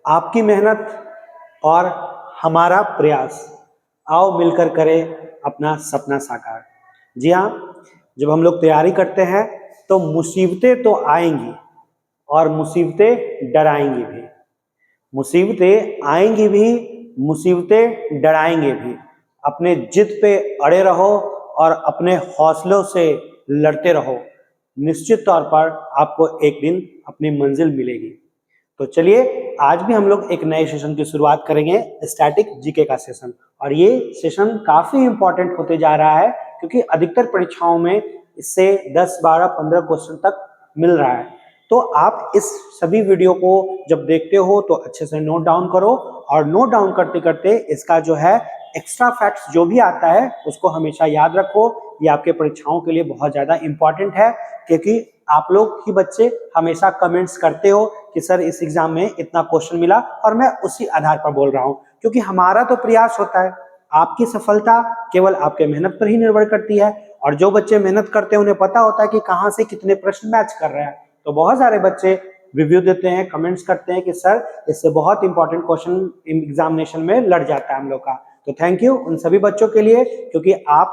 आपकी मेहनत और हमारा प्रयास, आओ मिलकर करें अपना सपना साकार। जी हाँ, जब हम लोग तैयारी करते हैं तो मुसीबतें तो आएंगी और मुसीबतें डराएंगी भी। मुसीबतें आएंगी भी, मुसीबतें डराएंगे भी। अपने जिद पे अड़े रहो और अपने हौसलों से लड़ते रहो। निश्चित तौर पर आपको एक दिन अपनी मंजिल मिलेगी। तो चलिए, आज भी हम लोग एक नए सेशन की शुरुआत करेंगे, स्टैटिक जीके का सेशन। और ये सेशन काफी इंपॉर्टेंट होते जा रहा है क्योंकि अधिकतर परीक्षाओं में इससे 10, 12, 15 क्वेश्चन तक मिल रहा है। तो आप इस सभी वीडियो को जब देखते हो तो अच्छे से नोट डाउन करो, और नोट डाउन करते करते इसका जो है एक्स्ट्रा फैक्ट्स जो भी आता है उसको हमेशा याद रखो। ये आपके परीक्षाओं के लिए बहुत ज्यादा इंपॉर्टेंट है, क्योंकि आप लोग ही बच्चे हमेशा कमेंट्स करते हो कि सर इस एग्जाम में इतना क्वेश्चन मिला, और मैं उसी आधार पर बोल रहा हूं, क्योंकि हमारा तो प्रयास होता है। आपकी सफलता केवल आपके मेहनत पर ही निर्भर करती है, और जो बच्चे मेहनत करते हैं उन्हें पता होता है कि कहां से कितने प्रश्न मैच कर रहे हैं। तो बहुत सारे बच्चे रिव्यू देते हैं, कमेंट्स करते हैं कि सर इससे बहुत इंपॉर्टेंट क्वेश्चन एग्जामिनेशन में लड़ जाता है हम लोग का। तो थैंक यू उन सभी बच्चों के लिए, क्योंकि आप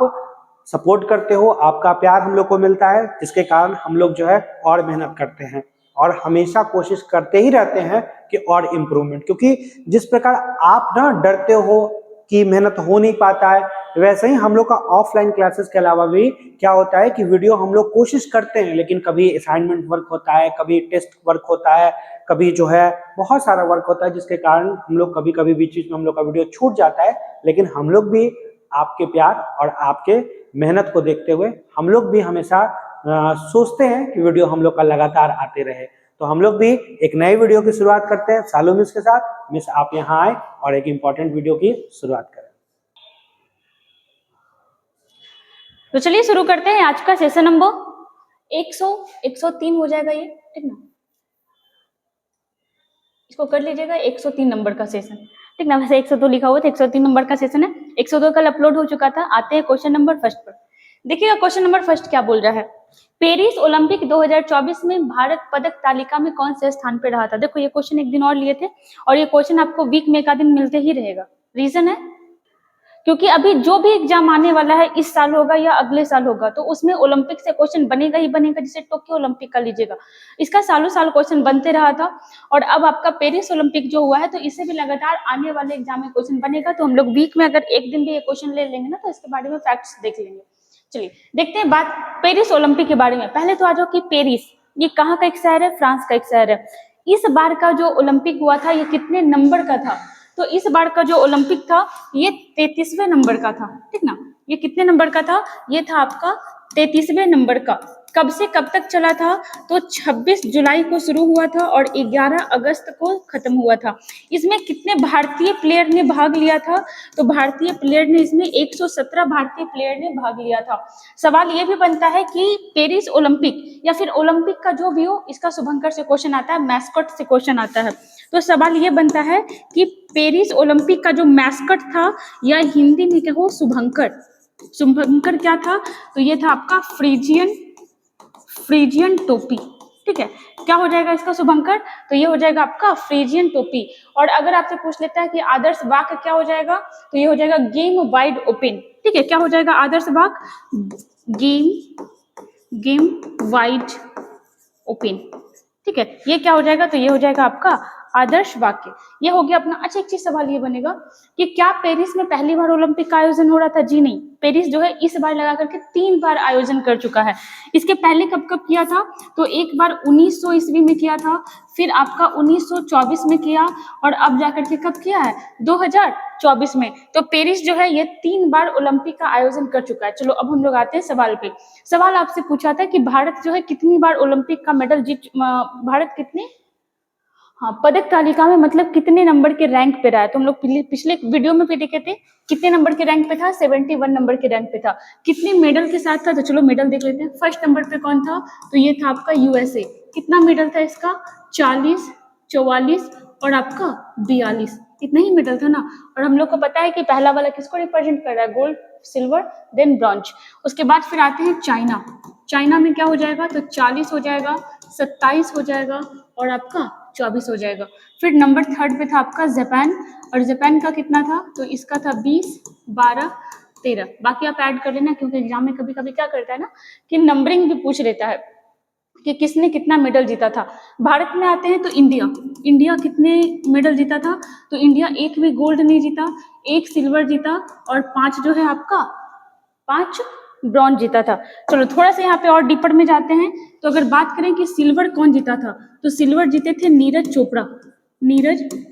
सपोर्ट करते हो, आपका प्यार हम लोग को मिलता है, जिसके कारण हम लोग जो है और मेहनत करते हैं और हमेशा कोशिश करते ही रहते हैं कि और इम्प्रूवमेंट। क्योंकि जिस प्रकार आप ना डरते हो कि मेहनत हो नहीं पाता है, वैसे ही हम लोग का ऑफलाइन क्लासेस के अलावा भी क्या होता है कि वीडियो हम लोग कोशिश करते हैं, लेकिन कभी असाइनमेंट वर्क होता है, कभी टेस्ट वर्क होता है, कभी जो है बहुत सारा वर्क होता है, जिसके कारण हम लोग कभी कभी बीच बीच में हम लोग का वीडियो छूट जाता है। लेकिन हम लोग भी आपके प्यार और आपके मेहनत को देखते हुए हम लोग भी हमेशा सोचते हैं कि वीडियो हम लोग का लगातार आते रहे। तो हम लोग भी एक नई वीडियो की शुरुआत करते हैं सालू मिस के साथ। मिस, आप यहाँ आए और एक इंपॉर्टेंट वीडियो की शुरुआत करें। तो चलिए शुरू करते हैं आज का सेशन नंबर 103 हो जाएगा ये, ठीक ना? इसको कर लीजिएगा 103 नंबर का सेशन, ठीक ना? वैसे 102 लिखा हुआ था, 103 नंबर का सेशन है। 102 कल अपलोड हो चुका था। आते हैं क्वेश्चन नंबर फर्स्ट पर। देखिएगा क्वेश्चन नंबर फर्स्ट क्या बोल रहा है। पेरिस ओलंपिक 2024 में भारत पदक तालिका में कौन से स्थान पे रहा था? देखो ये क्वेश्चन एक दिन और लिए थे, और ये क्वेश्चन आपको वीक में एक आध दिन मिलते ही रहेगा। रीजन है क्योंकि अभी जो भी एग्जाम आने वाला है, इस साल होगा या अगले साल होगा, तो उसमें ओलंपिक से क्वेश्चन बनेगा ही बनेगा। जैसे टोक्यो ओलंपिक का लीजिएगा, इसका सालों साल क्वेश्चन बनते रहा था, और अब आपका पेरिस ओलंपिक जो हुआ है तो इससे भी लगातार आने वाले एग्जाम में क्वेश्चन बनेगा। तो हम लोग वीक में अगर एक दिन भी ये क्वेश्चन ले लेंगे ना, तो इसके बारे में फैक्ट्स देख लेंगे। चलिए देखते हैं बात पेरिस ओलंपिक के बारे में। पहले तो आ जाओ कि पेरिस ये कहाँ का एक शहर है? फ्रांस का एक शहर है। इस बार का जो ओलंपिक हुआ था ये कितने नंबर का था? तो इस बार का जो ओलंपिक था ये 33वें नंबर का था, ठीक ना? ये कितने नंबर का था? ये था आपका 33वें नंबर का। कब से कब तक चला था? तो 26 जुलाई को शुरू हुआ था और 11 अगस्त को खत्म हुआ था। इसमें कितने भारतीय प्लेयर ने भाग लिया था? तो भारतीय प्लेयर ने इसमें 117 भारतीय प्लेयर ने भाग लिया था। सवाल ये भी बनता है कि पेरिस ओलंपिक या फिर ओलंपिक का जो भी हो, इसका शुभंकर से क्वेश्चन आता है, मैस्कट से क्वेश्चन आता है। तो सवाल ये बनता है कि पेरिस ओलंपिक का जो मैस्कट था या हिंदी में क्या हो, शुभंकर। शुभंकर क्या था? तो ये था आपका फ्रीजियन टोपी, ठीक है? क्या हो जाएगा इसका शुभंकर? तो ये हो जाएगा आपका फ्रीजियन टोपी। और अगर आपसे पूछ लेता है कि आदर्श वाक्य क्या हो जाएगा, तो ये हो जाएगा गेम वाइड ओपन, ठीक है? क्या हो जाएगा आदर्श वाक्य? गेम वाइड ओपन, ठीक है? ये क्या हो जाएगा? तो ये हो जाएगा आपका आदर्श वाक्य। ये हो गया अपना। अच्छा, एक चीज सवाल ये बनेगा कि क्या पेरिस में पहली बार ओलंपिक का आयोजन हो रहा था? जी नहीं, पेरिस जो है इस बार लगा करके 3 बार आयोजन कर चुका है। इसके पहले कब कब किया था? तो एक बार 1900 ईस्वी में किया था, फिर आपका 1924 में किया, और अब जाकर के कब किया है? 2024 में। तो पेरिस जो है ये 3 बार ओलंपिक का आयोजन कर चुका है। चलो अब हम लोग आते हैं सवाल पे। सवाल आपसे पूछा था कि भारत जो है कितनी बार ओलंपिक का मेडल जीत, भारत कितने, हाँ, पदक तालिका में मतलब कितने नंबर के रैंक पे रहा है? तो हम लोग पिछले वीडियो में भी देखे थे कितने नंबर के रैंक पे था? 71 नंबर के रैंक पे था। कितने मेडल के साथ था? तो चलो मेडल देख लेते हैं। फर्स्ट नंबर पे कौन था? तो ये था आपका यूएसए। कितना मेडल था इसका? 40, 44 और आपका 42, इतना ही मेडल था ना। और हम लोग को पता है कि पहला वाला किसको रिप्रेजेंट कर रहा है? Gold, silver, then bronze. उसके बाद फिर आते हैं चाइना। चाइना में क्या हो जाएगा? तो 40 हो जाएगा, 27 हो जाएगा और आपका 24 हो जाएगा। फिर नंबर थर्ड पे था आपका जापान, और जापान का कितना था, तो इसका था 20, 12, 13। बाकी आप ऐड कर लेना, क्योंकि एग्जाम में कभी कभी क्या करता है ना कि नंबरिंग भी पूछ लेता है कि किसने कितना मेडल जीता था। भारत में आते हैं तो इंडिया कितने मेडल जीता था, तो इंडिया एक भी गोल्ड नहीं जीता, एक सिल्वर जीता, और 5 जो है आपका 5 ब्रॉन्ज जीता था। चलो थोड़ा सा यहाँ पे और डीपर में जाते हैं। तो अगर बात करें कि सिल्वर कौन जीता था, तो सिल्वर जीते थे नीरज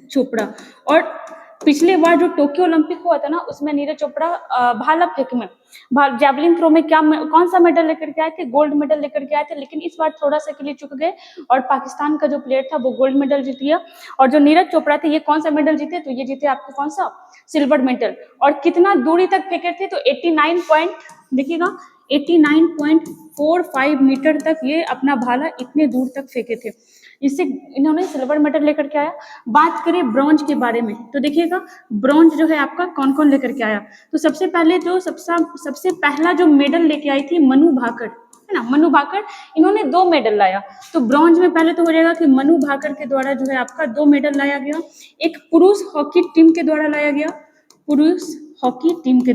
चोपड़ा। और पिछले बार जो टोक्यो ओलंपिक हुआ था ना, उसमें नीरज चोपड़ा भाला फेंक में, जैवलिन थ्रो में कौन सा मेडल लेकर के आए थे, गोल्ड मेडल लेकर के आए थे। लेकिन इस बार थोड़ा सा के लिए चुक गए, और पाकिस्तान का जो प्लेयर था वो गोल्ड मेडल जीत लिया। और जो नीरज चोपड़ा थे, ये कौन सा मेडल जीते, तो ये जीते आपको कौन सा, सिल्वर मेडल। और कितना दूरी तक फेंके थे, तो 89 पॉइंट, देखिएगा 89.45 मीटर तक ये अपना भाला इतने दूर तक फेंके थे, इससे इन्होंने सिल्वर मेडल लेकर के आया। बात करें ब्रॉन्ज के बारे में, तो देखिएगा ब्रॉन्ज जो है आपका कौन कौन लेकर के आया। तो सबसे पहले जो सबसे पहला जो मेडल लेके आई थी मनु भाकर, है ना, मनु भाकर, इन्होंने 2 मेडल लाया। तो ब्रॉन्ज में पहले तो हो जाएगा कि मनु भाकर के द्वारा जो है आपका 2 मेडल लाया गया, एक पुरुष हॉकी टीम के द्वारा लाया गया, पुरुष हॉकी टीम के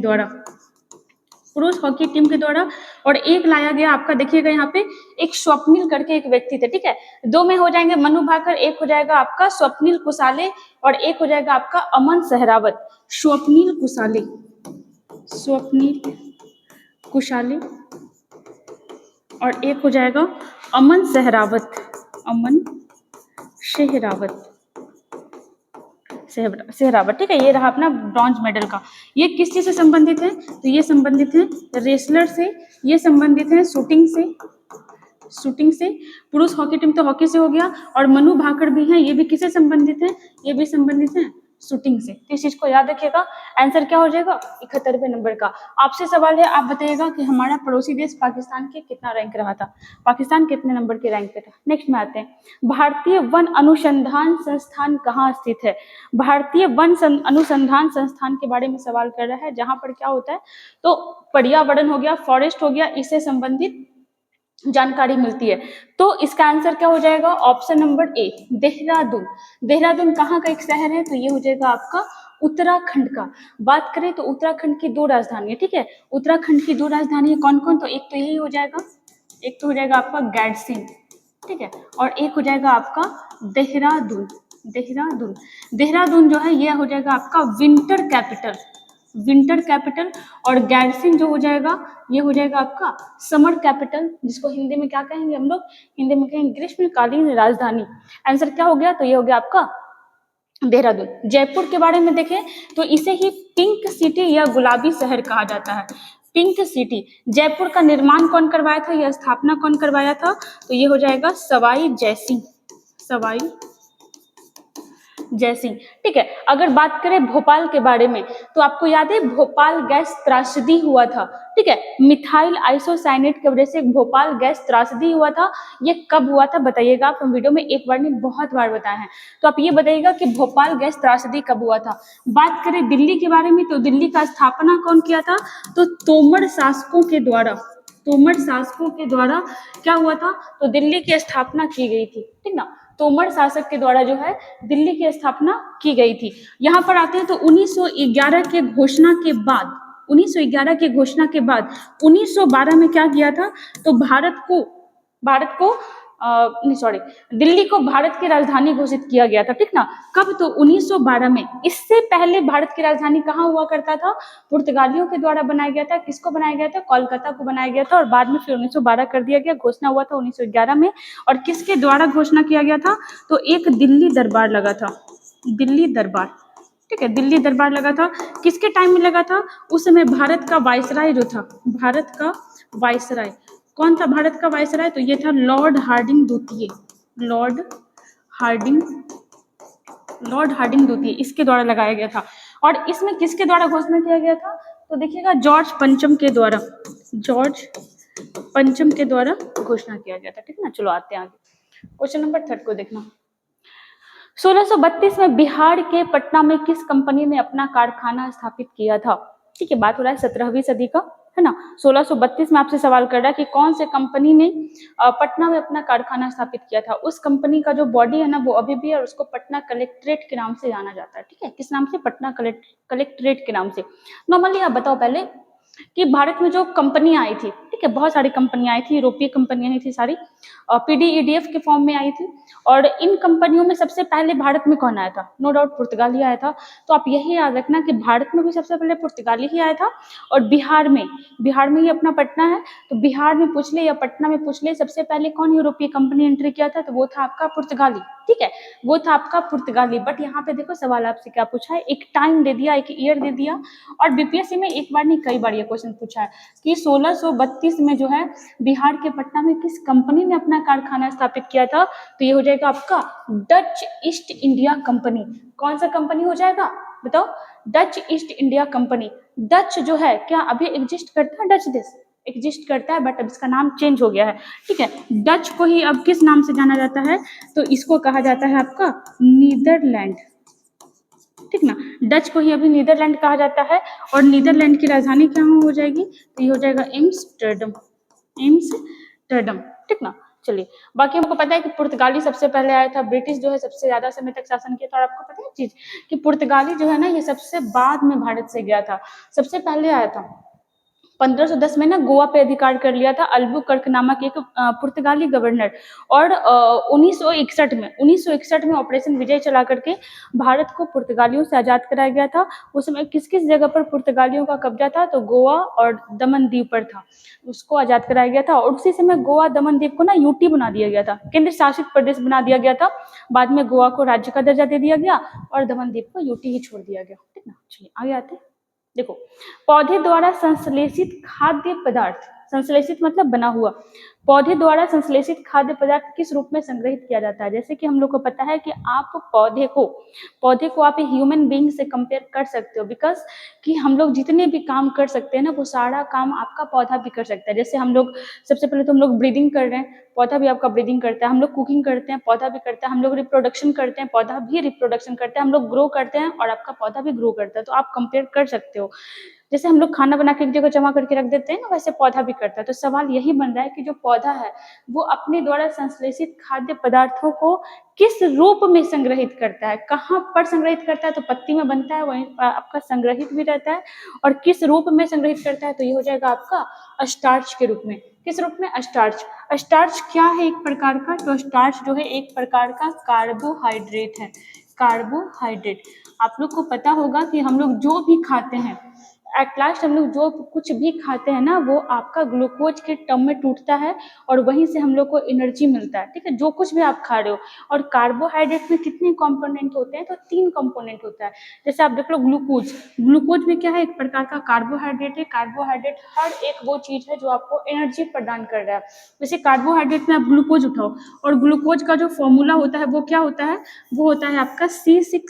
द्वारा, और एक लाया गया आपका, देखिएगा यहाँ पे एक स्वप्निल करके एक व्यक्ति थे, ठीक है। 2 में हो जाएंगे मनु भाकर, एक हो जाएगा आपका स्वप्निल कुसाले, और एक हो जाएगा आपका अमन सहरावत। स्वप्निल कुशाले और एक हो जाएगा अमन सहरावत सहरावत, ठीक है। ये रहा अपना ब्रॉन्ज मेडल का। ये किस चीज से संबंधित है, तो ये संबंधित है रेसलर से, ये संबंधित है शूटिंग से। पुरुष हॉकी टीम तो हॉकी से हो गया, और मनु भाकर भी हैं, ये भी किससे संबंधित है, ये भी संबंधित है शूटिंग से। तो इस चीज को याद रखिएगा। आंसर क्या हो जाएगा, 71वें नंबर का। आपसे सवाल है, आप बताइएगा कि हमारा पड़ोसी देश पाकिस्तान के कितना रैंक रहा था, पाकिस्तान कितने नंबर के रैंक पे था। नेक्स्ट में आते हैं, भारतीय वन अनुसंधान संस्थान कहाँ स्थित है। भारतीय वन अनुसंधान संस्थान के बारे में सवाल कर रहा है, जहां पर क्या होता है, तो पर्यावरण हो गया, फॉरेस्ट हो गया, इससे संबंधित जानकारी मिलती है। तो इसका आंसर क्या हो जाएगा, ऑप्शन नंबर ए, देहरादून कहाँ का एक शहर है, तो ये हो जाएगा आपका उत्तराखंड का। बात करें तो उत्तराखंड की 2 राजधानी है, ठीक है। उत्तराखंड की 2 राजधानी है कौन कौन, तो एक तो यही हो जाएगा, एक तो हो जाएगा आपका गैरसिन, ठीक है, और एक हो जाएगा आपका देहरादून जो है ये हो जाएगा आपका विंटर कैपिटल, और गैरसिन जो हो जाएगा ये हो जाएगा आपका समर कैपिटल, जिसको हिंदी में क्या कहेंगे हम लोग, हिंदी में कहेंगे ग्रीष्मकालीन राजधानी। आंसर क्या हो गया, तो ये हो गया आपका देहरादून। जयपुर के बारे में देखें तो इसे ही पिंक सिटी या गुलाबी शहर कहा जाता है, पिंक सिटी। जयपुर का निर्माण कौन करवाया था, यह स्थापना कौन करवाया था, तो ये हो जाएगा सवाई जयसिंह, ठीक है। अगर बात करें भोपाल के बारे में, तो आपको याद है भोपाल गैस त्रासदी हुआ था, ठीक है। मिथाइल आइसोसाइनेट की वजह से भोपाल गैस त्रासदी हुआ था। ये कब हुआ था बताइएगा आप, हम वीडियो में एक बार नहीं बहुत बार बताए हैं, तो आप ये बताइएगा कि भोपाल गैस त्रासदी कब हुआ था। बात करें दिल्ली के बारे में, तो दिल्ली का स्थापना कौन किया था, तो तोमर शासकों के द्वारा क्या हुआ था, तो दिल्ली की स्थापना की गई थी, ठीक ना। तोमर शासक के द्वारा जो है दिल्ली की स्थापना की गई थी। यहाँ पर आते हैं तो 1911 के घोषणा के बाद 1912 में क्या किया था, तो दिल्ली को भारत की राजधानी घोषित किया गया था, ठीक ना। कब, तो 1912 में। इससे पहले भारत की राजधानी कहाँ हुआ करता था, पुर्तगालियों के द्वारा बनाया गया था। किसको बनाया गया था, कोलकाता को बनाया गया था, और बाद में फिर 1912 कर दिया गया। घोषणा हुआ था 1911 में, और किसके द्वारा घोषणा किया गया था, तो एक दिल्ली दरबार लगा था, ठीक है, दिल्ली दरबार लगा था। किसके टाइम में लगा था, उस समय भारत का वायसराय जो था, कौन था भारत का वायसराय, तो ये था लॉर्ड हार्डिंग द्वितीय, इसके द्वारा लगाया गया था। और इसमें किसके द्वारा घोषणा किया गया था, तो देखिएगा जॉर्ज पंचम के द्वारा घोषणा किया गया था, ठीक ना। चलो आते हैं आगे, क्वेश्चन नंबर 3 को देखना। 1632 में बिहार के पटना में किस कंपनी ने अपना कारखाना स्थापित किया था, ठीक है। बात हो रहा है 17वीं सदी का, है ना। 1632 में आपसे सवाल कर रहा है कि कौन से कंपनी ने पटना में अपना कारखाना स्थापित किया था। उस कंपनी का जो बॉडी है ना वो अभी भी है और उसको पटना कलेक्ट्रेट के नाम से जाना जाता है। ठीक है, किस नाम से? पटना कलेक्ट्रेट के नाम से। नॉर्मली आप बताओ पहले कि भारत में जो कंपनियां आई थी, ठीक है, बहुत सारी कंपनियां आई थी, यूरोपीय कंपनियां आई थी सारी, पीडीईडीएफ के फॉर्म में आई थी। और इन कंपनियों में सबसे पहले भारत में कौन आया था? नो डाउट पुर्तगाली आया था। तो आप यही याद रखना कि भारत में भी सबसे पहले पुर्तगाली ही आया था और बिहार में ही अपना पटना है, तो बिहार में पूछ ले या पटना में पूछ ले सबसे पहले कौन यूरोपीय कंपनी एंट्री किया था, तो वो था आपका पुर्तगाली। ठीक है, वो था आपका पुर्तगाली। बट यहाँ पे देखो सवाल आपसे क्या पूछा है, एक टाइम दे दिया, एक ईयर दे दिया, और बीपीएससी में एक बार नहीं कई बार ये क्वेश्चन पूछा है कि 1632 में जो है बिहार के पटना में किस कंपनी ने अपना कारखाना स्थापित किया था। तो ये हो जाएगा आपका डच ईस्ट इंडिया कंपनी। कौन सा कंपनी हो जाएगा बताओ? Dutch east India company. Dutch जो है क्या अभी एग्जिस्ट करता है? डच देश एग्जिस्ट करता है बट अब इसका नाम चेंज हो गया है। ठीक है, डच को ही अब किस नाम से जाना जाता है? तो इसको कहा जाता है आपका नीदरलैंड। ठीक ना, डच को ही अभी नीदरलैंड कहा जाता है और नीदरलैंड की राजधानी क्या हो जाएगी? तो ये हो जाएगा एम्स्टर्डम। ठीक ना। चलिए, बाकी हमको पता है कि पुर्तगाली सबसे पहले आया था, ब्रिटिश जो है सबसे ज्यादा समय तक शासन किया था। और आपको पता है चीज कि पुर्तगाली जो है ना ये सबसे बाद में भारत से गया था, सबसे पहले आया था 1510 में ना गोवा पे अधिकार कर लिया था अल्बुकर्क नामक एक पुर्तगाली गवर्नर। और 1961 में ऑपरेशन विजय चला करके भारत को पुर्तगालियों से आजाद कराया गया था। उस समय किस किस जगह पर पुर्तगालियों का कब्जा था? तो गोवा और दमन द्वीप पर था, उसको आजाद कराया गया था। और उसी समय गोवा दमन द्वीप को ना यूटी बना दिया गया था, केंद्र शासित प्रदेश बना दिया गया था। बाद में गोवा को राज्य का दर्जा दे दिया गया और दमन द्वीप को यूटी ही छोड़ दिया गया। ठीक ना, चलिए आगे आते हैं। देखो, पौधे द्वारा संश्लेषित खाद्य पदार्थ, संश्लेषित मतलब बना हुआ, पौधे द्वारा संश्लेषित खाद्य पदार्थ किस रूप में संग्रहित किया जाता है? जैसे कि हम लोग को पता है कि आप पौधे को आप ह्यूमन बीइंग से कंपेयर कर सकते हो, बिकॉज कि हम लोग जितने भी काम कर सकते हैं ना वो सारा काम आपका पौधा भी कर सकता है। जैसे हम लोग सबसे पहले तो हम लोग ब्रीदिंग कर रहे हैं, पौधा भी आपका ब्रीदिंग करता है। हम लोग कुकिंग करते हैं, पौधा भी करता है। हम लोग रिप्रोडक्शन करते हैं, पौधा भी रिप्रोडक्शन करता है। हम लोग ग्रो करते हैं और आपका पौधा भी ग्रो करता है। तो आप कंपेयर कर सकते हो, जैसे हम लोग खाना बना के एक जगह जमा करके रख देते हैं ना, वैसे पौधा भी करता है। तो सवाल यही बन रहा है कि जो पौधा है वो अपने द्वारा संश्लेषित खाद्य पदार्थों को किस रूप में संग्रहित करता है, कहाँ पर संग्रहित करता है? तो पत्ती में बनता है, वहीं आपका संग्रहित भी रहता है। और किस रूप में संग्रहित करता है? तो ये हो जाएगा आपका स्टार्च के रूप में। किस रूप में? स्टार्च। स्टार्च क्या है? एक प्रकार का, तो स्टार्च जो है एक प्रकार का कार्बोहाइड्रेट है। कार्बोहाइड्रेट, आप लोग को पता होगा कि हम लोग जो भी खाते हैं, एट लास्ट हम लोग जो कुछ भी खाते हैं ना वो आपका ग्लूकोज के टर्म में टूटता है और वहीं से हम लोग को एनर्जी मिलता है। ठीक है, जो कुछ भी आप खा रहे हो। और कार्बोहाइड्रेट में कितने कंपोनेंट होते हैं? तो 3 कंपोनेंट होता है। जैसे आप देख लो ग्लूकोज में क्या है? एक प्रकार का कार्बोहाइड्रेट है। कार्बोहाइड्रेट हर एक वो चीज है जो आपको एनर्जी प्रदान कर रहा है। जैसे कार्बोहाइड्रेट में आप ग्लूकोज उठाओ और ग्लूकोज का जो फॉर्मूला होता है वो क्या होता है? वो होता है आपका C6,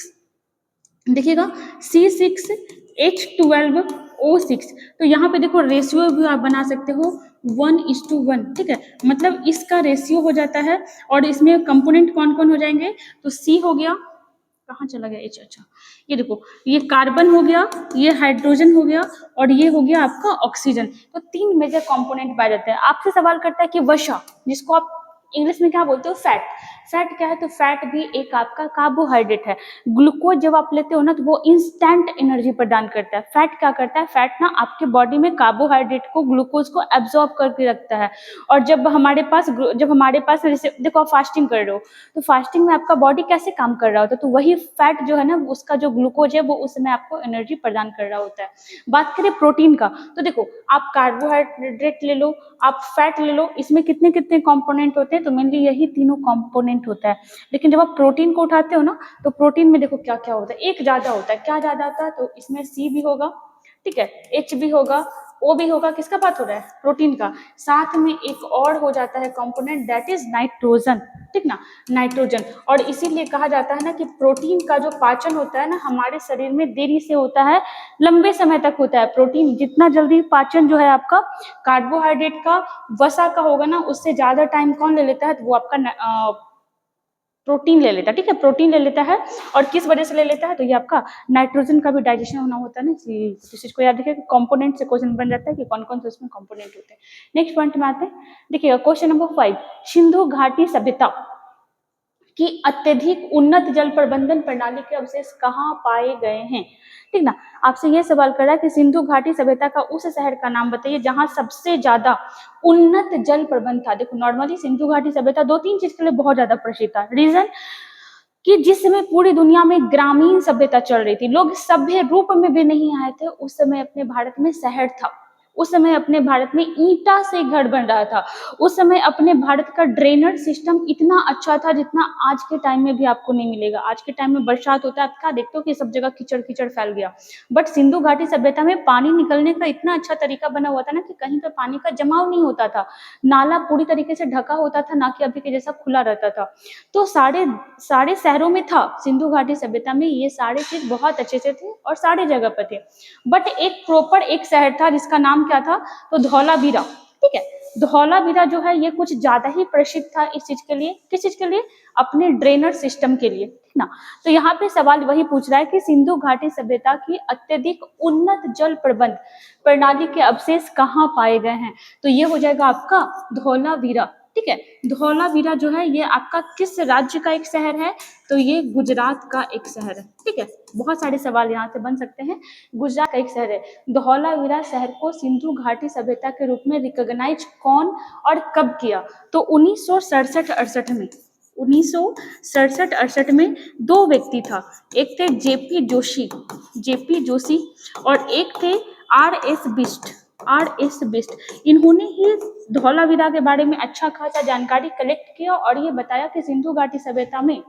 देखिएगा C6H12O6। तो यहाँ पे देखो रेशियो भी आप बना सकते हो 1:1। ठीक है, मतलब इसका रेशियो हो जाता है। और इसमें कंपोनेंट कौन कौन हो जाएंगे? तो C हो गया, कहाँ चला गया H? अच्छा, ये देखो, ये कार्बन हो गया, ये हाइड्रोजन हो गया और ये हो गया आपका ऑक्सीजन। तो 3 मेजर कंपोनेंट पाए जाते हैं। आपसे सवाल करता है कि वसा, जिसको आप इंग्लिश में क्या बोलते हो? फैट। फैट क्या है? तो फैट भी एक आपका कार्बोहाइड्रेट है। ग्लूकोज जब आप लेते हो ना तो वो इंस्टेंट एनर्जी प्रदान करता है। फैट क्या करता है? फैट ना आपके बॉडी में कार्बोहाइड्रेट को, ग्लूकोज को एब्जॉर्ब करके रखता है। और जब हमारे पास जैसे देखो आप फास्टिंग कर रहे हो तो फास्टिंग में आपका बॉडी कैसे काम कर रहा होता है? तो वही फैट जो है ना उसका जो ग्लूकोज है वो उस समय आपको एनर्जी प्रदान कर रहा होता है। बात करें प्रोटीन का, तो देखो आप कार्बोहाइड्रेट ले लो, आप फैट ले लो, इसमें कितने कितने कंपोनेंट होते हैं? तो मेनली यही तीनों कंपोनेंट होता है। लेकिन जब आप प्रोटीन को उठाते हो ना तो प्रोटीन में देखो क्या क्या होता है, एक ज्यादा होता है। क्या ज्यादा होता है? तो इसमें C भी होगा, ठीक है, H भी होगा, O भी होगा। किसका बात हो रहा है? प्रोटीन का। साथ में एक और हो जाता है कंपोनेंट, दैट इज नाइट्रोजन। ठीक ना, नाइट्रोजन। और इसीलिए कहा जाता है ना कि प्रोटीन का जो पाचन होता है ना हमारे शरीर में देरी से होता है, लंबे समय तक होता है। प्रोटीन जितना जल्दी पाचन जो है आपका कार्बोहाइड्रेट का, वसा का होगा ना, उससे ज्यादा टाइम कौन ले लेता है? तो वो आपका प्रोटीन ले लेता है, ठीक है, प्रोटीन ले लेता है। और किस वजह से ले लेता है, तो ये आपका नाइट्रोजन का भी डाइजेशन होना होता है ना, इसलिए इस चीज को याद रखिए। कंपोनेंट से क्वेश्चन बन जाता है कि कौन कौन से उसमें कंपोनेंट होते हैं। नेक्स्ट पॉइंट में आते हैं, देखिएगा क्वेश्चन नंबर 5, सिंधु घाटी सभ्यता की अत्यधिक उन्नत जल प्रबंधन प्रणाली के अवशेष कहाँ पाए गए हैं, ठीक ना। आपसे ये सवाल कर रहा है कि सिंधु घाटी सभ्यता का उस शहर का नाम बताइए जहां सबसे ज्यादा उन्नत जल प्रबंध था। देखो नॉर्मली सिंधु घाटी सभ्यता 2-3 चीज के लिए बहुत ज्यादा प्रसिद्ध था। रीजन कि जिस समय पूरी दुनिया में ग्रामीण सभ्यता चल रही थी, लोग सभ्य रूप में भी नहीं आए थे, उस समय अपने भारत में शहर था, उस समय अपने भारत में ईंटा से घर बन रहा था, उस समय अपने भारत का ड्रेनेज सिस्टम इतना अच्छा था जितना आज के टाइम में भी आपको नहीं मिलेगा। आज के टाइम में बरसात होता है, आप क्या देखते हो कि सब जगह कीचड़ कीचड़ फैल गया, बट सिंधु घाटी सभ्यता में पानी निकलने का इतना अच्छा तरीका बना हुआ था ना कि कहीं पे पानी का जमाव नहीं होता था, नाला पूरी तरीके से ढका होता था, ना कि अभी के जैसा खुला रहता था। तो सारे शहरों में था, सिंधु घाटी सभ्यता में ये सारे चीज बहुत अच्छे से थे और सारे जगह पर थे। बट एक प्रॉपर एक शहर था जिसका नाम क्या था, तो धौलावीरा, ठीक है। धौलावीरा जो है ये कुछ ज्यादा ही प्रसिद्ध था इस चीज के लिए, किस चीज के लिए, अपने ड्रेनेज सिस्टम के लिए, ठीक ना। तो यहाँ पे सवाल वही पूछ रहा है कि सिंधु घाटी सभ्यता की अत्यधिक उन्नत जल प्रबंध प्रणाली के अवशेष कहाँ पाए गए हैं, तो ये हो जाएगा आपका धौलावीरा, ठीक है। धौलावीरा जो है ये आपका किस राज्य का एक शहर है, तो ये गुजरात का एक शहर है, ठीक है। बहुत सारे सवाल यहाँ से बन सकते हैं। गुजरात का एक शहर है। धौलावीरा शहर को सिंधु घाटी सभ्यता के रूप में रिकॉग्नाइज कौन और कब किया, तो 1967-68 में, 1967-68 में दो व्यक्ति था, एक थे जेपी जोशी और एक थे आर एस बिस्ट। इन्होंने ही धौलावीरा के बारे में अच्छा खासा जानकारी कलेक्ट किया और ये बताया कि सिंधु घाटी सभ्यता में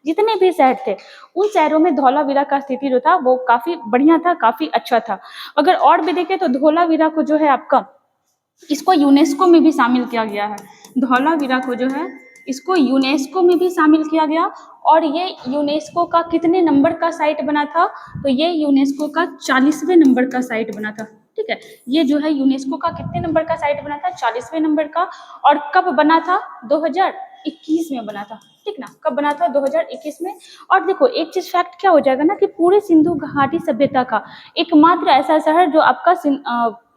जितने भी शहर थे उन शहरों में धौलावीरा का स्थिति जो था वो काफी बढ़िया था, काफी अच्छा था। अगर और भी देखें तो धौलावीरा को जो है आपका, इसको यूनेस्को में भी शामिल किया गया है। धौलावीरा को जो है इसको यूनेस्को में भी शामिल किया गया और ये यूनेस्को का कितने नंबर का साइट बना था, तो ये यूनेस्को का 40वें नंबर का साइट बना था, ठीक है। ये जो है यूनेस्को का कितने नंबर का साइट बना था, 40वें नंबर का। और कब बना था, 2021 में बना था, ठीक ना। कब बना था, 2021 में। और देखो एक चीज फैक्ट क्या हो जाएगा ना कि पूरे सिंधु घाटी सभ्यता का एकमात्र ऐसा शहर जो आपका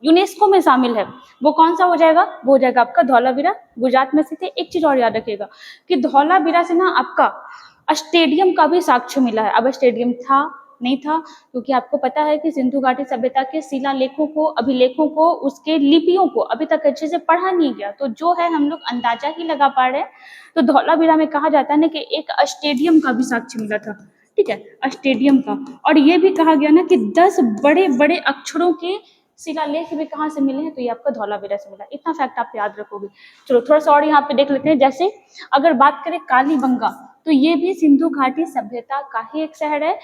यूनेस्को में शामिल है वो कौन सा हो जाएगा, वो हो जाएगा आपका धौलावीरा, गुजरात में स्थित है। एक चीज और याद रखिएगा कि धौलावीरा से ना आपका स्टेडियम का भी साक्ष्य मिला है। अब स्टेडियम था नहीं था, क्योंकि आपको पता है कि सिंधु घाटी सभ्यता के शिलालेखों को, अभिलेखों को, उसके लिपियों को अभी तक अच्छे से पढ़ा नहीं गया, तो जो है हम लोग अंदाजा ही लगा पा रहे हैं। तो धौलावीरा में कहा जाता है ना कि एक स्टेडियम का भी साक्ष्य मिला था, ठीक है, स्टेडियम का। और ये भी कहा गया ना कि 10 बड़े बड़े अक्षरों के शिलालेख भी कहाँ से मिले हैं, तो ये आपका धौलावीरा से मिला। इतना फैक्ट आप याद रखोगे। चलो थोड़ा सा और यहाँ पे देख लेते हैं। जैसे अगर बात करें कालीबंगा, तो ये भी सिंधु घाटी सभ्यता का ही एक शहर है।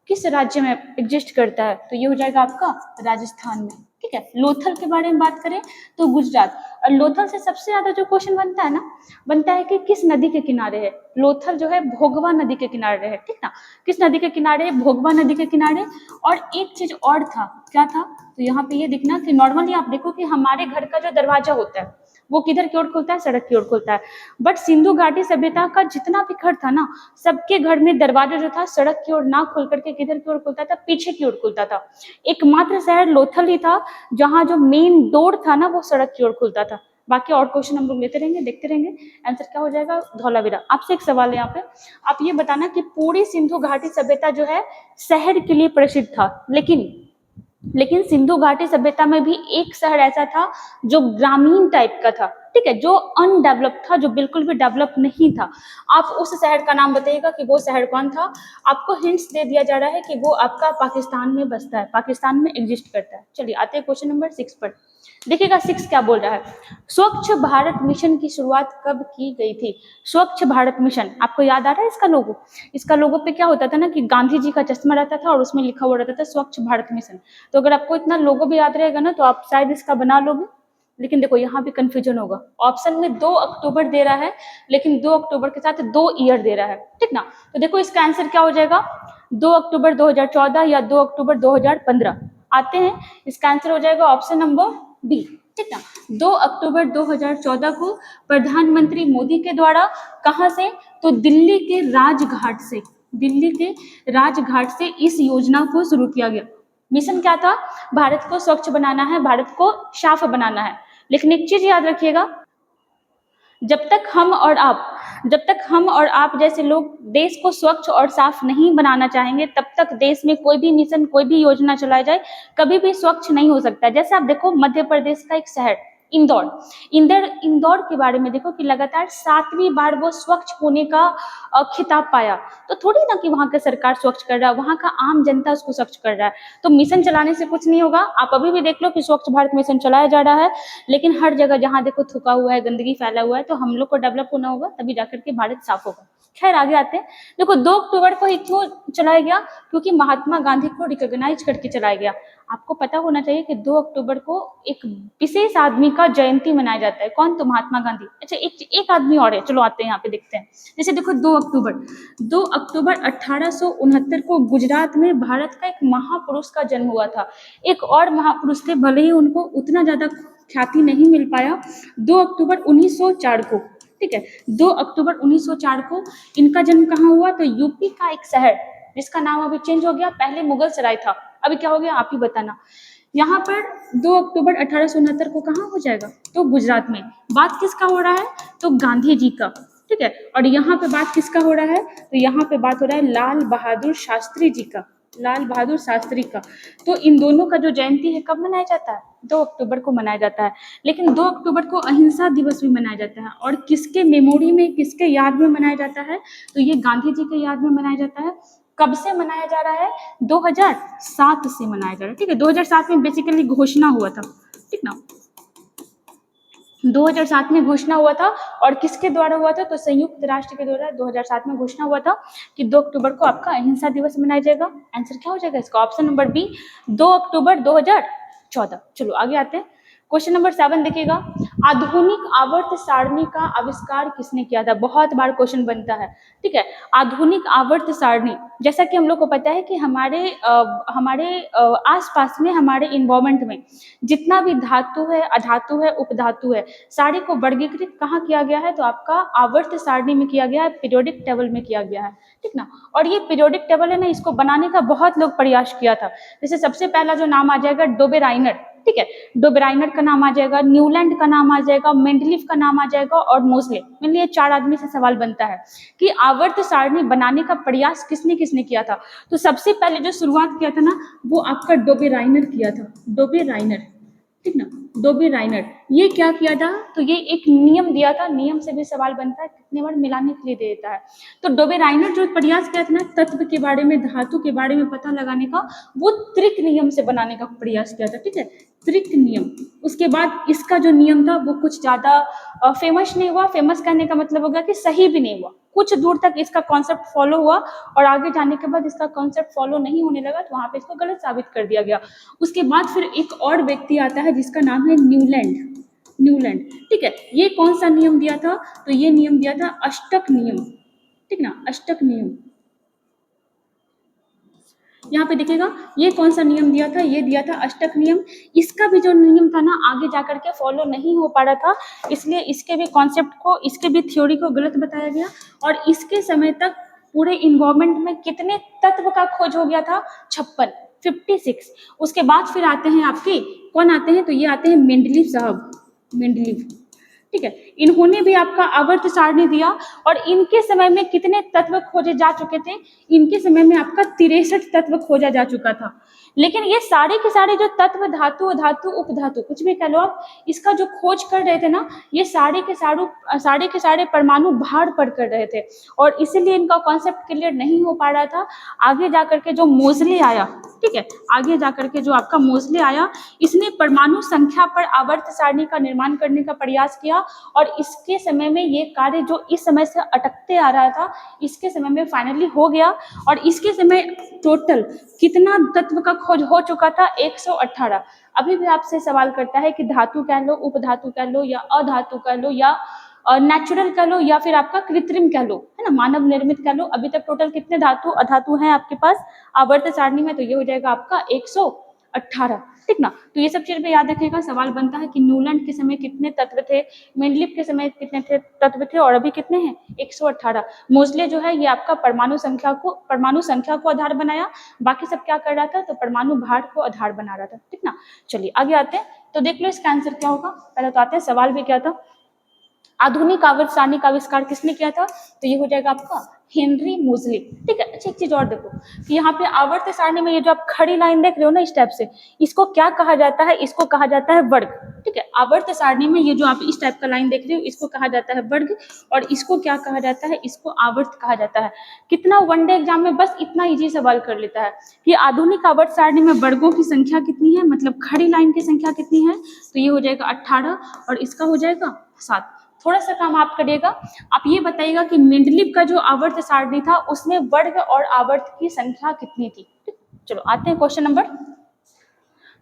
किस राज्य में एग्जिस्ट करता है, तो ये हो जाएगा आपका राजस्थान में, ठीक है। लोथल के बारे में बात करें तो गुजरात। और लोथल से सबसे ज्यादा जो क्वेश्चन बनता है ना, बनता है कि किस नदी के किनारे है। लोथल जो है भोगवा नदी के किनारे है, ठीक ना। किस नदी के किनारे है, भोगवा नदी के किनारे। और एक चीज और था, क्या था, तो यहाँ पे ये दिखना कि नॉर्मली आप देखो कि हमारे घर का जो दरवाजा होता है वो किधर की ओर खुलता है, सड़क की ओर खुलता है। बट सिंधु घाटी सभ्यता का जितना भी घर था ना, सबके घर में दरवाजा जो था सड़क की ओर ना खुल करके किधर की ओर खुलता था, पीछे की ओर खुलता था। एकमात्र शहर लोथल ही था जहां जो मेन डोर था ना वो सड़क की ओर खुलता था। बाकी और क्वेश्चन हम लोग लेते रहेंगे, देखते रहेंगे। आंसर क्या हो जाएगा, धौलावीरा। आपसे एक सवाल है यहाँ पे, आप ये बताना कि पूरी सिंधु घाटी सभ्यता जो है शहर के लिए प्रसिद्ध था, लेकिन सिंधु घाटी सभ्यता में भी एक शहर ऐसा था जो ग्रामीण टाइप का था, ठीक है, जो अनडेवलप था, जो बिल्कुल भी डेवलप नहीं था। आप उस शहर का नाम बताइएगा कि वो शहर कौन था। आपको हिंट्स दे दिया जा रहा है कि वो आपका पाकिस्तान में बसता है, पाकिस्तान में एग्जिस्ट करता है। चलिए आते हैं क्वेश्चन नंबर 6 पर। देखिएगा 6 क्या बोल रहा है, स्वच्छ भारत मिशन की शुरुआत कब की गई थी। स्वच्छ भारत मिशन, आपको याद आ रहा है इसका लोगो? इसका लोगो पे क्या होता था ना कि गांधी जी का चश्मा रहता था और उसमें लिखा हुआ रहता था स्वच्छ भारत मिशन। तो अगर आपको इतना लोगो भी याद रहेगा ना तो आप शायद इसका बना लोगे। लेकिन देखो यहाँ भी कंफ्यूजन होगा, ऑप्शन में 2 अक्टूबर दे रहा है, लेकिन 2 अक्टूबर के साथ 2 ईयर दे रहा है, ठीक ना। तो देखो इसका आंसर क्या हो जाएगा, 2 अक्टूबर 2014 या 2 अक्टूबर 2015। आते हैं, इसका आंसर हो जाएगा ऑप्शन नंबर बी, ठीक ठीक ना। 2 अक्टूबर 2014 को प्रधानमंत्री मोदी के द्वारा कहाँ से, तो दिल्ली के राजघाट से, दिल्ली के राजघाट से इस योजना को शुरू किया गया। मिशन क्या था, भारत को स्वच्छ बनाना है, भारत को साफ बनाना है। लेकिन एक चीज याद रखिएगा, जब तक हम और आप जैसे लोग देश को स्वच्छ और साफ नहीं बनाना चाहेंगे, तब तक देश में कोई भी मिशन, कोई भी योजना चलाई जाए, कभी भी स्वच्छ नहीं हो सकता। जैसे आप देखो मध्य प्रदेश का एक शहर इंदौर के बारे में देखो कि लगातार 7वीं बार वो स्वच्छ होने का खिताब पाया। तो थोड़ी ना कि वहाँ का सरकार स्वच्छ कर रहा है, वहाँ का आम जनता उसको स्वच्छ कर रहा है। तो मिशन चलाने से कुछ नहीं होगा। आप अभी भी देख लो कि स्वच्छ भारत मिशन चलाया जा रहा है, लेकिन हर जगह जहाँ देखो थूका हुआ है, गंदगी फैला हुआ है। तो हम लोग को डेवलप होना होगा, तभी जाकर के भारत साफ होगा। खैर आगे आते हैं। देखो 2 अक्टूबर को ही क्यों चलाया गया, क्योंकि महात्मा गांधी को रिकॉग्नाइज करके चलाया गया। आपको पता होना चाहिए कि 2 अक्टूबर को एक विशेष आदमी का जयंती मनाया जाता है। कौन, तो महात्मा गांधी। अच्छा एक आदमी और है, चलो आते हैं यहाँ पे देखते हैं। जैसे देखो 2 अक्टूबर 1869 को गुजरात में भारत का एक महापुरुष का जन्म हुआ था। एक और महापुरुष थे, भले ही उनको उतना ज्यादा ख्याति नहीं मिल पाया। 2 अक्टूबर 1904 को, ठीक है, 2 अक्टूबर 1904 को इनका जन्म कहाँ हुआ, तो यूपी का एक शहर जिसका नाम अभी चेंज हो गया, पहले मुगल सराय था, अभी क्या हो गया आप ही बताना। यहाँ पर 2 अक्टूबर 1869 को कहाँ हो जाएगा, तो गुजरात में। बात किसका हो रहा है, तो गांधी जी का, ठीक है। और यहाँ पे बात किसका हो रहा है, तो यहाँ पे बात हो रहा है लाल बहादुर शास्त्री जी का, लाल बहादुर शास्त्री का। तो इन दोनों का जो जयंती है कब मनाया जाता है, 2 अक्टूबर को मनाया जाता है। लेकिन 2 अक्टूबर को अहिंसा दिवस भी मनाया जाता है, और किसके मेमोरी में, किसके याद में मनाया जाता है, तो ये गांधी जी के याद में मनाया जाता है। कब से मनाया जा रहा है, 2007 से मनाया जा रहा है, ठीक है। 2007 में बेसिकली घोषणा हुआ था, ठीक ना, 2007 में घोषणा हुआ था। और किसके द्वारा हुआ था, तो संयुक्त राष्ट्र के द्वारा 2007 में घोषणा हुआ था कि 2 अक्टूबर को आपका अहिंसा दिवस मनाया जाएगा। आंसर क्या हो जाएगा इसका, ऑप्शन नंबर बी, 2 अक्टूबर 2014। चलो आगे आते हैं। क्वेश्चन नंबर 7 देखिएगा, आधुनिक आवर्त सारणी का आविष्कार किसने किया था। बहुत बार क्वेश्चन बनता है, ठीक है। आधुनिक आवर्त सारणी, जैसा कि हम लोग को पता है कि हमारे आसपास में, हमारे इन्वायरमेंट में जितना भी धातु है, अधातु है, उपधातु है, सारे को वर्गीकृत कहाँ किया गया है, तो आपका आवर्त सारणी में किया गया है, पीरियोडिक टेबल में किया गया है, ठीक ना। और ये पीरियोडिक टेबल है ना, इसको बनाने का बहुत लोग प्रयास किया था। जैसे सबसे पहला जो नाम आ जाएगा डोबेराइनर, ठीक है, डोबेराइनर का नाम आ जाएगा, न्यूलैंड का नाम आ जाएगा, मेंडलीफ का नाम आ जाएगा और मोसले। मतलब ये 4 आदमी से सवाल बनता है कि आवर्त सारणी बनाने का प्रयास किसने किसने किया था। तो सबसे पहले जो शुरुआत किया था ना, वो आपका डोबेराइनर किया था, डोबेराइनर, ठीक ना, डोबेराइनर। ये क्या किया था, तो ये एक नियम दिया था, नियम से भी सवाल बनता है, कितने बार मिलाने के लिए दे देता है। तो डोबेराइनर जो प्रयास किया था ना, तत्व के बारे में, धातु के बारे में पता लगाने का, वो त्रिक नियम से बनाने का प्रयास किया था, ठीक है, त्रिक नियम। उसके बाद इसका जो नियम था वो कुछ ज्यादा फेमस नहीं हुआ। फेमस कहने का मतलब होगा कि सही भी नहीं हुआ, कुछ दूर तक इसका कॉन्सेप्ट फॉलो हुआ, और आगे जाने के बाद इसका कॉन्सेप्ट फॉलो नहीं होने लगा, तो वहां पे इसको गलत साबित कर दिया गया। उसके बाद फिर एक और व्यक्ति आता है जिसका नाम है न्यूलैंड, ठीक है। ये कौन सा नियम दिया था, तो ये नियम दिया था अष्टक नियम, ठीक ना, अष्टक नियम। यहाँ पे देखिएगा ये कौन सा नियम दिया था, ये दिया था अष्टक नियम। इसका भी जो नियम था ना, आगे जाकर के फॉलो नहीं हो पा रहा था, इसलिए इसके भी कॉन्सेप्ट को, इसके भी थ्योरी को गलत बताया गया। और इसके समय तक पूरे इन्वायरमेंट में कितने तत्व का खोज हो गया था, 56। उसके बाद फिर आते हैं आपके, कौन आते हैं, तो ये आते हैं मेंडलीफ साहब, मेंडलीफ, ठीक है। इन्होंने भी आपका आवर्त सारणी दिया, और इनके समय में कितने तत्व खोजे जा चुके थे, इनके समय में आपका 63 तत्व खोजा जा चुका था। लेकिन ये सारे के सारे जो तत्व, धातु, अधातु, उपधातु, कुछ भी कह लो आप, इसका जो खोज कर रहे थे ना, ये सारे के सारे परमाणु बाहर पर कर रहे थे, और इसीलिए इनका कॉन्सेप्ट क्लियर नहीं हो पा रहा था। आगे जाकर के जो मोजले आया, ठीक है, आगे जाकर के जो आपका मोजले आया, इसने परमाणु संख्या पर आवर्त सारणी का निर्माण करने का प्रयास किया, और इसके समय में ये कार्य जो इस समय से अटकते आ रहा था, इसके समय में फाइनली हो गया। और इसके समय टोटल कितना तत्व का खोज हो चुका था, 118। अभी भी आपसे सवाल करता है कि धातु कह लो, उपधातु कह लो, या अधातु कह लो, या नेचुरल कह लो, या फिर आपका कृत्रिम कह लो, है ना, मानव निर्मित कह लो। अभी तक टोटल कितने धातु, अधातु हैं आपके पास आवर्त सारणी में, तो ये हो जाएगा आपका 18, ठीक ना। तो ये सब चीज पे याद रखिएगा। सवाल बनता है कि न्यूलैंड के समय कितने तत्व थे, मेंडलीव के समय कितने थे तत्व थे, और अभी कितने हैं 118। मोस्टली जो है ये आपका परमाणु संख्या को आधार बनाया, बाकी सब क्या कर रहा था, तो परमाणु भार को आधार बना रहा था, ठीक ना। चलिए आगे आते हैं, तो देख लो इसका आंसर क्या होगा। पहले तो आते हैं सवाल भी क्या था। आधुनिक आवर्त सारणी का आविष्कार किसने किया था, तो ये हो जाएगा आपका हेनरी मोजली, ठीक है। अच्छा एक चीज और देखो कि यहाँ पे आवर्त सारणी में ये जो आप खड़ी लाइन देख रहे हो ना इस टाइप से, इसको क्या कहा जाता है, इसको कहा जाता है वर्ग, ठीक है। आवर्त सारणी में ये जो आप इस टाइप का लाइन देख रहे हो इसको कहा जाता है वर्ग, और इसको क्या कहा जाता है, इसको आवर्त कहा जाता है। कितना वनडे एग्जाम में बस इतना इजी सवाल कर लेता है कि आधुनिक आवर्त सारणी में वर्गों की संख्या कितनी है, मतलब खड़ी लाइन की संख्या कितनी है, तो ये हो जाएगा 18 और इसका हो जाएगा 7। थोड़ा सा काम आप करिएगा, आप ये बताइएगा कि मेंडलीव का जो आवर्त सारणी था उसमें वर्ग और आवर्त की संख्या कितनी थी। चलो आते हैं क्वेश्चन नंबर,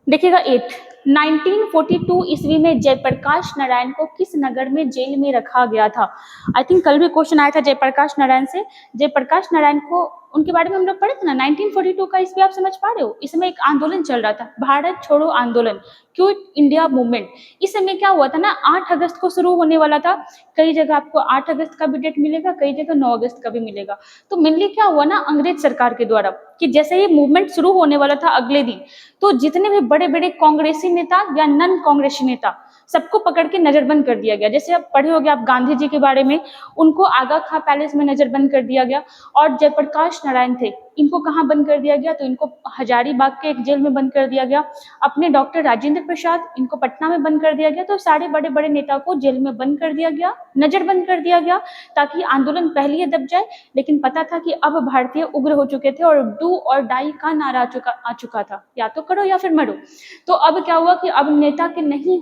देखिएगा 8। 1942 ईस्वी में जयप्रकाश नारायण को किस नगर में जेल में रखा गया था। आई थिंक कल भी क्वेश्चन आया था जयप्रकाश नारायण से। जयप्रकाश नारायण को उनके बारे में हम लोग पढ़े थे ना 1942 का ईस्वी, आप समझ पा रहे हो। इस समय एक आंदोलन चल रहा था, भारत छोड़ो आंदोलन, क्विट इंडिया मूवमेंट। इस समय क्या हुआ था ना, 8 अगस्त को शुरू होने वाला था। कई जगह आपको 8 अगस्त का भी डेट मिलेगा, कई जगह 9 अगस्त का भी मिलेगा। तो मेनली क्या हुआ ना अंग्रेज सरकार के द्वारा कि जैसे ही मूवमेंट शुरू होने वाला था अगले दिन, तो जितने भी बड़े बड़े कांग्रेसी नेता या नन कांग्रेसी नेता सबको पकड़ के नजरबंद कर दिया गया। जैसे आप पढ़े होंगे आप गांधी जी के बारे में, उनको आगा खां पैलेस में नजरबंद कर दिया गया। और जयप्रकाश नारायण थे, इनको कहाँ बंद कर दिया गया, तो इनको हजारीबाग के एक जेल में बंद कर दिया गया। अपने डॉक्टर राजेंद्र प्रसाद, इनको पटना में बंद कर दिया गया। तो सारे बड़े बड़े नेता को जेल में बंद कर दिया गया, नजरबंद कर दिया गया, ताकि आंदोलन पहले ही दब जाए। लेकिन पता था कि अब भारतीय उग्र हो चुके थे और डू और डाई का नारा आ चुका था, या तो करो या फिर मरो। तो अब क्या हुआ कि अब नेता के नहीं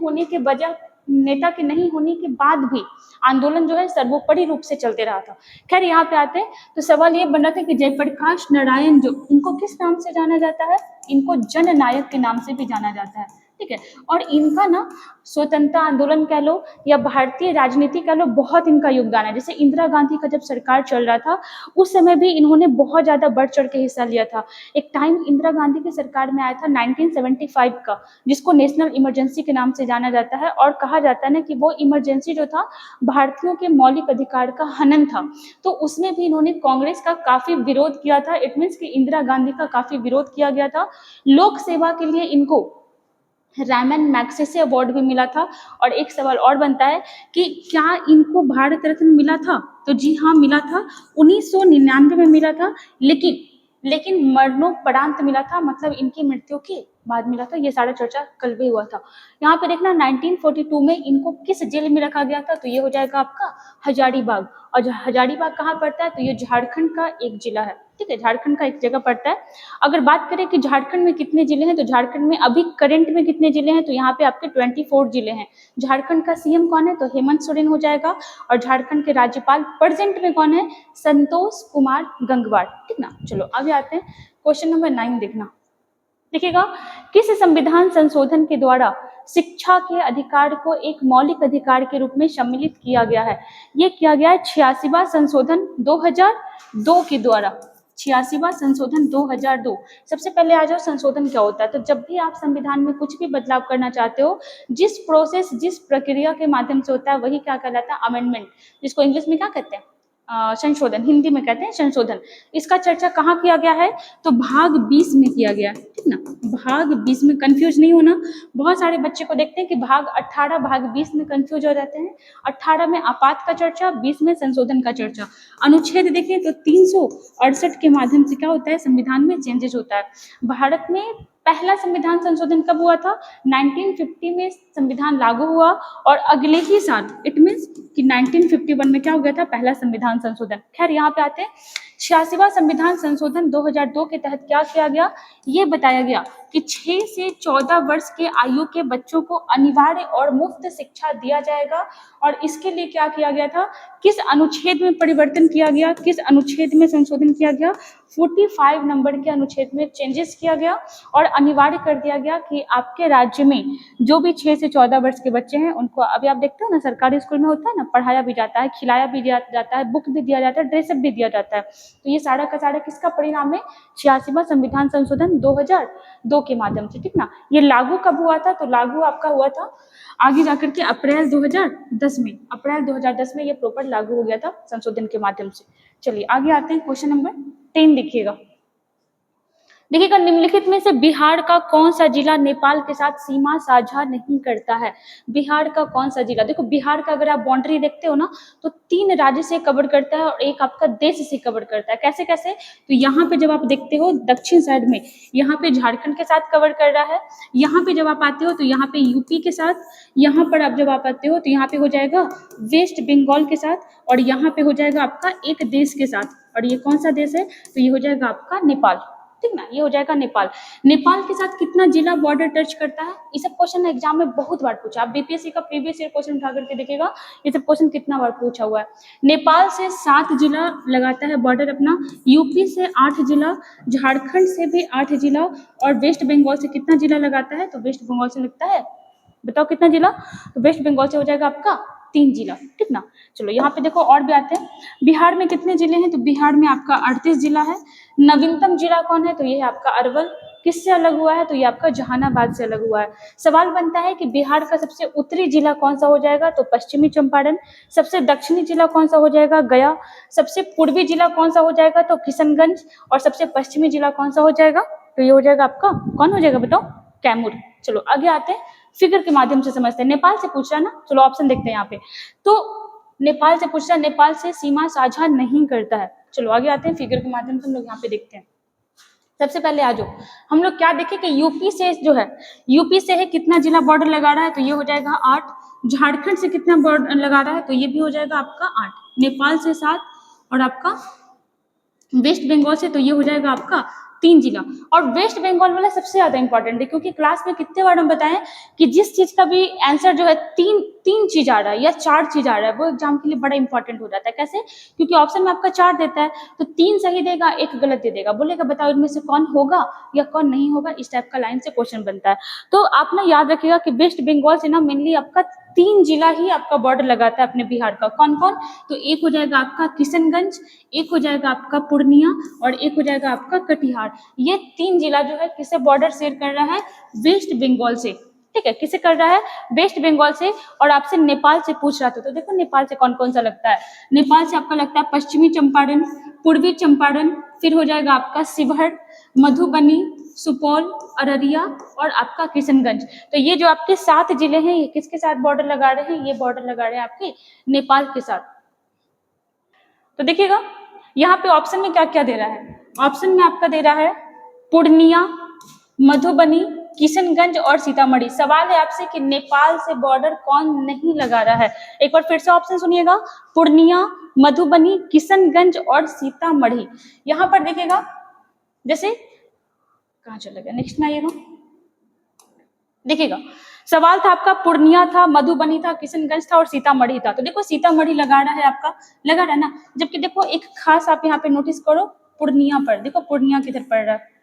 होने के बाद भी आंदोलन जो है सर्वोपरि रूप से चलते रहा था। खैर यहाँ पे आते हैं, तो सवाल ये बन रहा था कि जयप्रकाश नारायण जो, इनको किस नाम से जाना जाता है, इनको जननायक के नाम से भी जाना जाता है, ठीक है। और इनका ना स्वतंत्रता आंदोलन कह लो या भारतीय राजनीति कह लो, बहुत इनका योगदान है। जैसे इंदिरा गांधी का जब सरकार चल रहा था उस समय भी इन्होंने बहुत ज्यादा बढ़ चढ़ के हिस्सा लिया था। एक टाइम इंदिरा गांधी की सरकार में आया था 1975 का, जिसको नेशनल इमरजेंसी के नाम से जाना जाता है। और कहा जाता है ना कि वो इमरजेंसी जो था भारतीयों के मौलिक अधिकार का हनन था। तो उसमें भी इन्होंने कांग्रेस का काफी विरोध किया था। इट मीन्स कि इंदिरा गांधी का काफी विरोध किया गया था। लोक सेवा के लिए इनको रैमन मैग्सेसे अवार्ड भी मिला था। और एक सवाल और बनता है कि क्या इनको भारत रत्न मिला था, तो जी हाँ मिला था, 1999 में मिला था। लेकिन मरणोपरांत मिला था, मतलब इनकी मृत्यु के बाद मिला था। ये सारा चर्चा कल भी हुआ था। यहाँ पे देखना 1942 में इनको किस जेल में रखा गया था, तो ये हो जाएगा आपका हजारीबाग। और हजारीबाग कहाँ पड़ता है, तो ये झारखंड का एक जिला है, ठीक है, झारखंड का एक जगह पड़ता है। अगर बात करें कि झारखंड में कितने जिले हैं, तो झारखंड में अभी करंट में कितने जिले हैं, तो यहाँ पे आपके 24 जिले हैं। झारखंड का सीएम कौन है, तो हेमंत सोरेन हो जाएगा। और झारखंड के राज्यपाल प्रेजेंट में कौन है, संतोष कुमार गंगवार, ठीक ना। चलो आगे आते हैं, क्वेश्चन नंबर 9 देखना। देखिएगा, किस संविधान संशोधन के द्वारा शिक्षा के अधिकार को एक मौलिक अधिकार के रूप में सम्मिलित किया गया है। ये किया गया है 86वां संशोधन 2002 के द्वारा। 86वां संशोधन 2002। सबसे पहले आ जाओ संशोधन क्या होता है। तो जब भी आप संविधान में कुछ भी बदलाव करना चाहते हो, जिस प्रक्रिया के माध्यम से होता है वही क्या कहलाता है, अमेंडमेंट, जिसको इंग्लिश में क्या कहते हैं, संशोधन, हिंदी में कहते हैं संशोधन। इसका चर्चा कहाँ किया गया है, तो भाग 20 में किया गया है, ठीक ना। भाग 20 में, कंफ्यूज नहीं होना। बहुत सारे बच्चे को देखते हैं कि भाग 18 भाग 20 में कंफ्यूज हो जाते हैं। 18 में आपात का चर्चा, 20 में संशोधन का चर्चा। अनुच्छेद देखें तो 368 के माध्यम से क्या होता है, संविधान में चेंजेस होता है। भारत में पहला संविधान संशोधन कब हुआ था, 1950 में संविधान लागू हुआ। और अगले ही साल, इट मीन्स कि 1951 में क्या हो गया था, पहला संविधान संशोधन। खैर यहाँ पे आते हैं, 86वां संविधान संशोधन 2002 के तहत क्या किया गया, ये बताया गया कि 6 से 14 वर्ष के आयु के बच्चों को अनिवार्य और मुफ्त शिक्षा दिया जाएगा। और इसके लिए क्या किया गया था, किस अनुच्छेद में परिवर्तन किया गया, किस अनुच्छेद में संशोधन किया गया, 45 नंबर के अनुच्छेद में चेंजेस किया गया। और अनिवार्य कर दिया गया कि आपके राज्य में जो भी 6 से 14 वर्ष के बच्चे हैं उनको, अभी आप देखते हो ना सरकारी स्कूल में होता है ना, पढ़ाया भी जाता है, खिलाया भी जाता है, बुक भी दिया जाता है, ड्रेसअप भी दिया जाता है। तो ये सारा का सारा किसका परिणाम है? 86वां संविधान संशोधन 2002 के माध्यम से, ठीक ना। ये लागू कब हुआ था? तो लागू आपका हुआ था आगे जाकर के अप्रैल 2010 में, अप्रैल 2010 में ये प्रॉपर लागू हो गया था संशोधन के माध्यम से। चलिए आगे आते हैं, क्वेश्चन नंबर 10 देखिएगा। देखिएगा, निम्नलिखित में से बिहार का कौन सा जिला नेपाल के साथ सीमा साझा नहीं करता है? बिहार का कौन सा जिला? देखो बिहार का अगर आप बाउंड्री देखते हो ना, तो 3 राज्य से कवर करता है और एक आपका देश से कवर करता है। कैसे कैसे? तो यहाँ पे जब आप देखते हो दक्षिण साइड में, यहाँ पे झारखंड के साथ कवर कर रहा है। यहाँ पे जब आप आते हो तो यहाँ पे यूपी के साथ, यहाँ पर आप जब आप आते हो तो यहाँ पे हो जाएगा वेस्ट बंगाल के साथ, और यहाँ पे हो जाएगा आपका एक देश के साथ। और ये कौन सा देश है? तो ये हो जाएगा आपका नेपाल, ठीक ना, ये हो जाएगा नेपाल। नेपाल के साथ कितना जिला बॉर्डर टच करता है? ये सब क्वेश्चन एग्जाम में बहुत बार पूछा। आप बीपीएससी का प्रीवियस ईयर क्वेश्चन उठा करके देखिएगा, ये सब क्वेश्चन कितना बार पूछा हुआ है। नेपाल से 7 जिला लगाता है बॉर्डर अपना, यूपी से 8 जिला, झारखंड से भी 8 जिला, और वेस्ट बंगाल से कितना जिला लगाता है? तो वेस्ट बंगाल से लगता है, बताओ कितना जिला? तो वेस्ट बंगाल से हो जाएगा आपका 3 जिला, ठीक ना। चलो यहाँ पे देखो और भी आते हैं। बिहार में कितने जिले हैं? तो बिहार में आपका 38 जिला है। नवीनतम जिला कौन है? तो ये है आपका अरवल। किससे अलग हुआ है? तो ये आपका जहानाबाद से अलग हुआ है। सवाल बनता है कि बिहार का सबसे उत्तरी जिला कौन सा हो जाएगा? तो पश्चिमी चंपारण। सबसे दक्षिणी जिला कौन सा हो जाएगा? गया। सबसे पूर्वी जिला कौन सा हो जाएगा? तो किशनगंज। और सबसे पश्चिमी जिला कौन सा हो जाएगा? तो ये हो जाएगा आपका, कौन हो जाएगा बताओ? कैमूर। चलो आगे आते हैं, फिगर के माध्यम से समझते हैं। नेपाल से पूछ रहा है ना, चलो ऑप्शन देखते हैं यहाँ पे। तो नेपाल से पूछ रहा है, नेपाल से सीमा साझा नहीं करता है। चलो आगे आते हैं, फिगर के माध्यम से हम लोग यहाँ पे देखते हैं। सबसे पहले आ जाओ, हम लोग क्या देखें कि यूपी से जो है, यूपी से है कितना जिला बॉर्डर लगा रहा है? तो ये हो जाएगा 8। झारखंड से कितना बॉर्डर लगा रहा है? तो ये भी हो जाएगा आपका 8। नेपाल से 7, और आपका वेस्ट बंगाल से तो ये हो जाएगा आपका 3 जिला। और वेस्ट बंगाल वाला सबसे ज्यादा इंपॉर्टेंट है, क्योंकि क्लास में कितने बार हम बताएं कि जिस चीज का भी आंसर जो है तीन चीज आ रहा है या 4 चीज आ रहा है, वो एग्जाम के लिए बड़ा इंपॉर्टेंट हो जाता है। कैसे? क्योंकि ऑप्शन में आपका 4 देता है, तो 3 सही देगा, 1 गलत दे देगा, बोलेगा बताओ इनमें से कौन होगा या कौन नहीं होगा। इस टाइप का लाइन से क्वेश्चन बनता है। तो आप ना याद रखिएगा कि वेस्ट बंगाल से ना मेनली आपका 3 जिला ही आपका बॉर्डर लगाता है अपने बिहार का। कौन कौन? तो एक हो जाएगा आपका किशनगंज, एक हो जाएगा आपका पूर्णिया, और एक हो जाएगा आपका कटिहार। ये 3 जिला जो है किससे बॉर्डर शेयर कर रहा है? वेस्ट बंगाल से, ठीक है। किससे कर रहा है? वेस्ट बंगाल से। और आपसे नेपाल से पूछ रहा था, तो देखो नेपाल से कौन कौन सा लगता है। नेपाल से आपका लगता है पश्चिमी चंपारण, पूर्वी चंपारण, फिर हो जाएगा आपका शिवहर, मधुबनी, सुपौल, अररिया, और आपका किशनगंज। तो ये जो आपके 7 जिले हैं, ये किसके साथ बॉर्डर लगा रहे हैं? ये बॉर्डर लगा रहे हैं आपके नेपाल के साथ। तो देखिएगा यहाँ पे ऑप्शन में क्या क्या दे रहा है। ऑप्शन में आपका दे रहा है पूर्णिया, मधुबनी, किशनगंज और सीतामढ़ी। सवाल है आपसे कि नेपाल से बॉर्डर कौन नहीं लगा रहा है। एक बार फिर से ऑप्शन सुनिएगा, पूर्णिया, मधुबनी, किशनगंज और सीतामढ़ी। यहाँ पर देखिएगा, जैसे कहाँ चला गया, नेक्स्ट में आइएगा। देखिएगा सवाल था आपका पूर्णिया था, मधुबनी था, किशनगंज था और सीतामढ़ी था। तो देखो सीतामढ़ी लगा रहा है आपका, लगा रहा है ना। जबकि देखो एक खास आप यहाँ पे नोटिस करो पूर्णिया पर, देखो पूर्णिया किधर पड़ रहा है,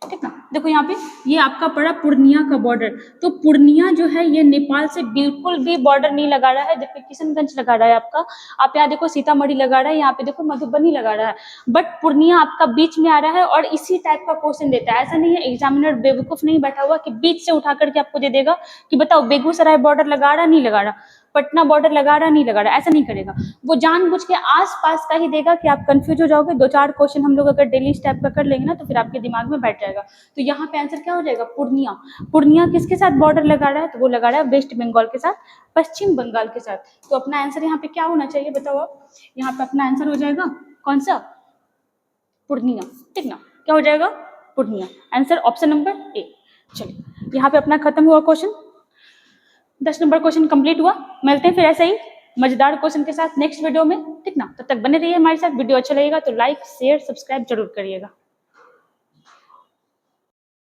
ठीक ना। देखो यहाँ पे ये आपका पड़ा पूर्णिया का बॉर्डर। तो पूर्णिया जो है ये नेपाल से बिल्कुल भी बॉर्डर नहीं लगा रहा है, जबकि किशनगंज लगा रहा है आपका। आप यहाँ देखो सीतामढ़ी लगा रहा है, यहाँ पे देखो मधुबनी लगा रहा है, बट पूर्णिया आपका बीच में आ रहा है। और इसी टाइप का क्वेश्चन देता है। ऐसा नहीं है, एग्जामिनर बेवकूफ नहीं बैठा हुआ कि बीच से उठा करके आपको दे देगा कि बताओ बेगूसराय बॉर्डर लगा रहा नहीं लगा रहा, पटना बॉर्डर लगा रहा नहीं लगा रहा, ऐसा नहीं करेगा। वो जानबूझ के आसपास का ही देगा कि आप कंफ्यूज हो जाओगे। 2-4 क्वेश्चन हम लोग अगर डेली इस टाइप का कर लेंगे ना, तो फिर आपके दिमाग में बैठ जाएगा। तो यहाँ पे आंसर क्या हो जाएगा? पूर्णिया। पूर्णिया किसके साथ बॉर्डर लगा रहा है? तो वो लगा रहा है वेस्ट बंगाल के साथ, पश्चिम बंगाल के साथ। तो अपना आंसर यहाँ पे क्या होना चाहिए बताओ आप? यहाँ पे अपना आंसर हो जाएगा कौन सा? पूर्णिया, ठीक ना। क्या हो जाएगा? Purnia. Answer option number A. चलिए यहाँ पे अपना खत्म हुआ क्वेश्चन, 10 नंबर क्वेश्चन कंप्लीट हुआ। मिलते हैं फिर ऐसे ही मजेदार क्वेश्चन के साथ नेक्स्ट वीडियो में, ठीक ना। तब तक बने रहिए हमारे साथ। वीडियो अच्छा लगेगा तो लाइक, शेयर, सब्सक्राइब जरूर करिएगा।